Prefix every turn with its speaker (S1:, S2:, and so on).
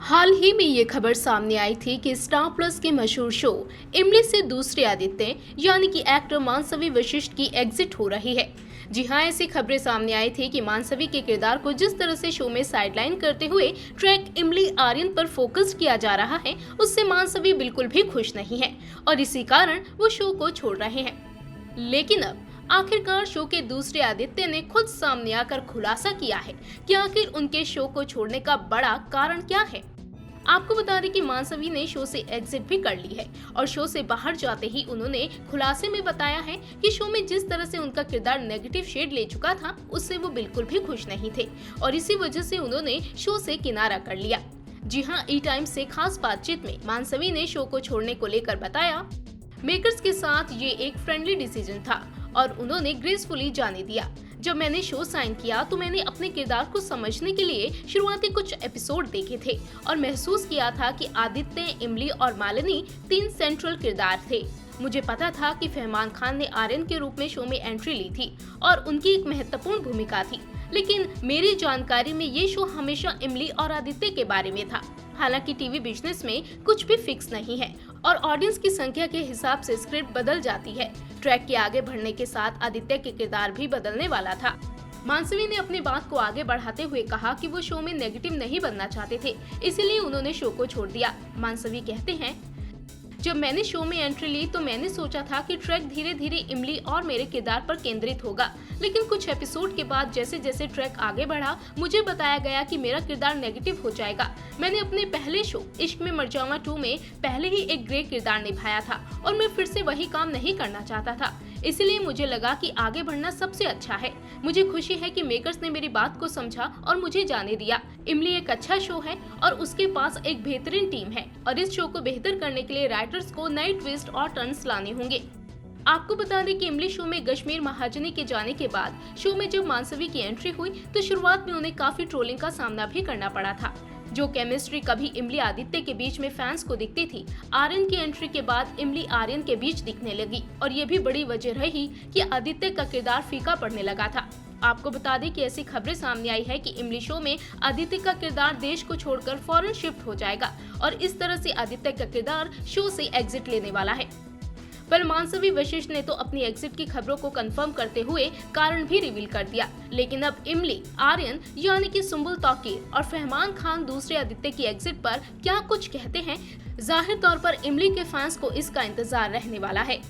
S1: हाल ही में ये खबर सामने आई थी कि स्टार प्लस के मशहूर शो इमली से दूसरे आदित्य यानी कि एक्टर मानसवी वशिष्ठ की एग्जिट हो रही है। जी हाँ, ऐसी खबरें सामने आई थी कि मानसवी के किरदार को जिस तरह से शो में साइडलाइन करते हुए ट्रैक इमली आर्यन पर फोकस किया जा रहा है, उससे मानसवी बिल्कुल भी खुश नहीं है और इसी कारण वो शो को छोड़ रहे हैं। लेकिन अब आखिरकार शो के दूसरे आदित्य ने खुद सामने आकर खुलासा किया है कि आखिर उनके शो को छोड़ने का बड़ा कारण क्या है। आपको बता दें कि मानसवी ने शो से एग्जिट भी कर ली है और शो से बाहर जाते ही उन्होंने खुलासे में बताया है कि शो में जिस तरह से उनका किरदार नेगेटिव शेड ले चुका था, उससे वो बिल्कुल भी खुश नहीं थे और इसी वजह से उन्होंने शो से किनारा कर लिया। जी हाँ, ई टाइम्स से खास बातचीत में मानसवी ने शो को छोड़ने को लेकर बताया, मेकर्स के साथ ये एक फ्रेंडली डिसीजन था और उन्होंने ग्रेसफुली जाने दिया। जब मैंने शो साइन किया तो मैंने अपने किरदार को समझने के लिए शुरुआती कुछ एपिसोड देखे थे और महसूस किया था कि आदित्य, इमली और मालिनी 3 सेंट्रल किरदार थे। मुझे पता था कि फहमान खान ने आर्यन के रूप में शो में एंट्री ली थी और उनकी एक महत्वपूर्ण भूमिका थी, लेकिन मेरी जानकारी में ये शो हमेशा इमली और आदित्य के बारे में था। हालांकि टीवी बिजनेस में कुछ भी फिक्स नहीं है और ऑडियंस की संख्या के हिसाब से स्क्रिप्ट बदल जाती है। ट्रैक के आगे बढ़ने के साथ आदित्य के किरदार भी बदलने वाला था। मानसवी ने अपनी बात को आगे बढ़ाते हुए कहा कि वो शो में नेगेटिव नहीं बनना चाहते थे, इसीलिए उन्होंने शो को छोड़ दिया। मानसवी कहते हैं, जब मैंने शो में एंट्री ली तो मैंने सोचा था कि ट्रैक धीरे धीरे इमली और मेरे किरदार पर केंद्रित होगा, लेकिन कुछ एपिसोड के बाद जैसे जैसे ट्रैक आगे बढ़ा, मुझे बताया गया कि मेरा किरदार नेगेटिव हो जाएगा। मैंने अपने पहले शो इश्क में मर जावा 2 में पहले ही एक ग्रे किरदार निभाया था और मैं फिर से वही काम नहीं करना चाहता था, इसलिए मुझे लगा कि आगे बढ़ना सबसे अच्छा है। मुझे खुशी है कि मेकर्स ने मेरी बात को समझा और मुझे जाने दिया। इमली एक अच्छा शो है और उसके पास एक बेहतरीन टीम है और इस शो को बेहतर करने के लिए राइटर्स को नए ट्विस्ट और टर्न्स लाने होंगे। आपको बता दें कि इमली शो में कश्मीर महाजनी के जाने के बाद शो में जब मानसवी की एंट्री हुई तो शुरुआत में उन्हें काफी ट्रोलिंग का सामना भी करना पड़ा था। जो केमिस्ट्री कभी इमली आदित्य के बीच में फैंस को दिखती थी, आर्यन की एंट्री के बाद इमली आर्यन के बीच दिखने लगी और ये भी बड़ी वजह रही कि आदित्य का किरदार फीका पड़ने लगा था। आपको बता दें कि ऐसी खबरें सामने आई है कि इमली शो में आदित्य का किरदार देश को छोड़कर फॉरेन शिफ्ट हो जाएगा और इस तरह से आदित्य का किरदार शो से एग्जिट लेने वाला है। पर मानसवी वशिष्ठ ने तो अपनी एग्जिट की खबरों को कंफर्म करते हुए कारण भी रिवील कर दिया। लेकिन अब इमली, आर्यन यानी कि सुंबुल तौकीर और फहमान खान दूसरे आदित्य की एग्जिट पर क्या कुछ कहते हैं, जाहिर तौर पर इमली के फैंस को इसका इंतजार रहने वाला है।